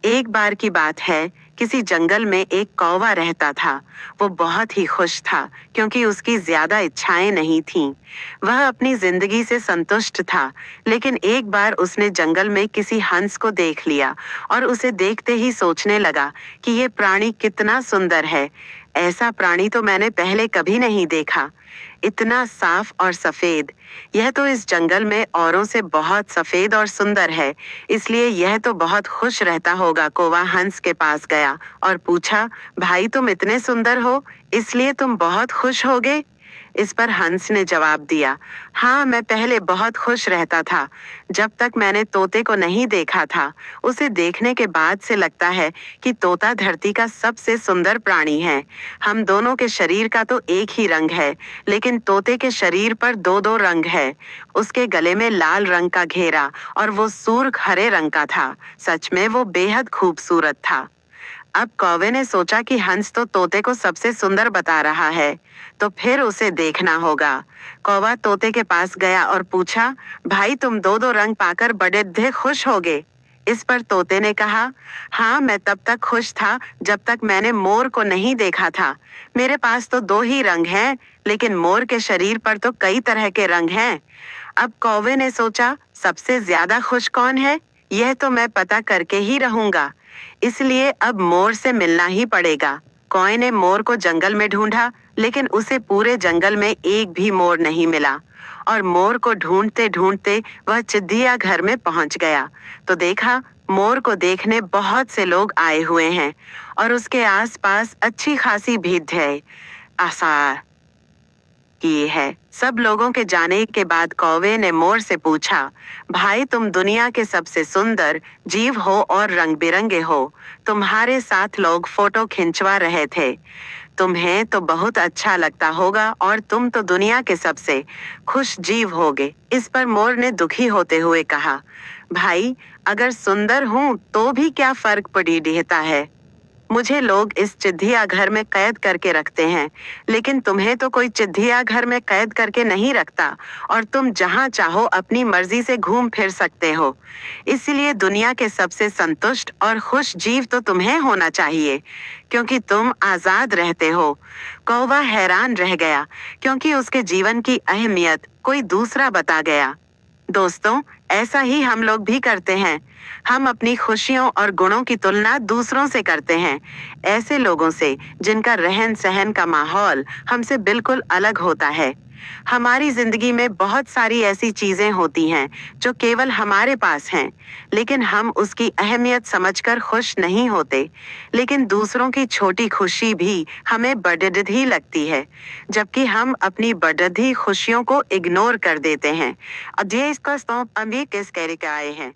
एक बार की बात है, किसी जंगल में एक कौवा रहता था। वो बहुत ही खुश था क्योंकि उसकी ज्यादा इच्छाएं नहीं थीं। वह अपनी जिंदगी से संतुष्ट था, लेकिन एक बार उसने जंगल में किसी हंस को देख लिया और उसे देखते ही सोचने लगा कि ये प्राणी कितना सुंदर है। ऐसा प्राणी तो मैंने पहले कभी नहीं देखा। इतना साफ और सफेद। यह तो इस जंगल में औरों से बहुत सफेद और सुंदर है, इसलिए यह तो बहुत खुश रहता होगा। कौवा हंस के पास गया और पूछा, भाई तुम इतने सुंदर हो, इसलिए तुम बहुत खुश होगे? इस पर हंस ने जवाब दिया, हाँ मैं पहले बहुत खुश रहता था, जब तक मैंने तोते को नहीं देखा था। उसे देखने के बाद से लगता है कि तोता धरती का सबसे सुंदर प्राणी है। हम दोनों के शरीर का तो एक ही रंग है, लेकिन तोते के शरीर पर दो दो रंग है। उसके गले में लाल रंग का घेरा और वो सुर्ख हरे रंग का था। सच में वो बेहद खूबसूरत था। अब कौवे ने सोचा कि हंस तो तोते को सबसे सुंदर बता रहा है, तो फिर उसे देखना होगा। कौवा तोते के पास गया और पूछा, भाई तुम दो दो रंग पाकर बड़े खुश होगे? इस पर तोते ने कहा, हाँ मैं तब तक खुश था जब तक मैंने मोर को नहीं देखा था। मेरे पास तो दो ही रंग हैं, लेकिन मोर के शरीर पर तो कई तरह के रंग हैं। अब कौवे ने सोचा, सबसे ज्यादा खुश कौन है, यह तो मैं पता करके ही रहूंगा। इसलिए अब मोर से मिलना ही पड़ेगा। कौवे ने मोर को जंगल में ढूंढा, लेकिन उसे पूरे जंगल में एक भी मोर नहीं मिला। और मोर को ढूंढते ढूंढते वह चिड़िया घर में पहुंच गया, तो देखा मोर को देखने बहुत से लोग आए हुए हैं और उसके आसपास अच्छी खासी भीड़ है। आसार किए है। सब लोगों के जाने के बाद कौवे ने मोर से पूछा, भाई तुम दुनिया के सबसे सुंदर जीव हो और रंग बिरंगे हो। तुम्हारे साथ लोग फोटो खिंचवा रहे थे। तुम्हें तो बहुत अच्छा लगता होगा और तुम तो दुनिया के सबसे खुश जीव होगे। इस पर मोर ने दुखी होते हुए कहा, भाई अगर सुंदर हूं तो भी क्या फर्क पड़ी रहता है। मुझे लोग इस चिड़िया घर में कैद करके रखते हैं, लेकिन तुम्हें तो कोई चिड़िया घर में कैद करके नहीं रखता और तुम जहां चाहो अपनी मर्जी से घूम फिर सकते हो। इसलिए दुनिया के सबसे संतुष्ट और खुश जीव तो तुम्हें होना चाहिए, क्योंकि तुम आजाद रहते हो। कौवा हैरान रह गया, क्योंकि उसके जीवन की अहमियत कोई दूसरा बता गया। दोस्तों, ऐसा ही हम लोग भी करते हैं। हम अपनी खुशियों और गुणों की तुलना दूसरों से करते हैं, ऐसे लोगों से जिनका रहन सहन का माहौल हमसे बिल्कुल अलग होता है। हमारी जिंदगी में बहुत सारी ऐसी चीजें होती हैं जो केवल हमारे पास हैं, लेकिन हम उसकी अहमियत समझकर खुश नहीं होते। लेकिन दूसरों की छोटी खुशी भी हमें बड़ी लगती है, जबकि हम अपनी बड़ी खुशियों को इग्नोर कर देते हैं। अब ये इसका स्टॉप अभी किस कैरी के आए हैं।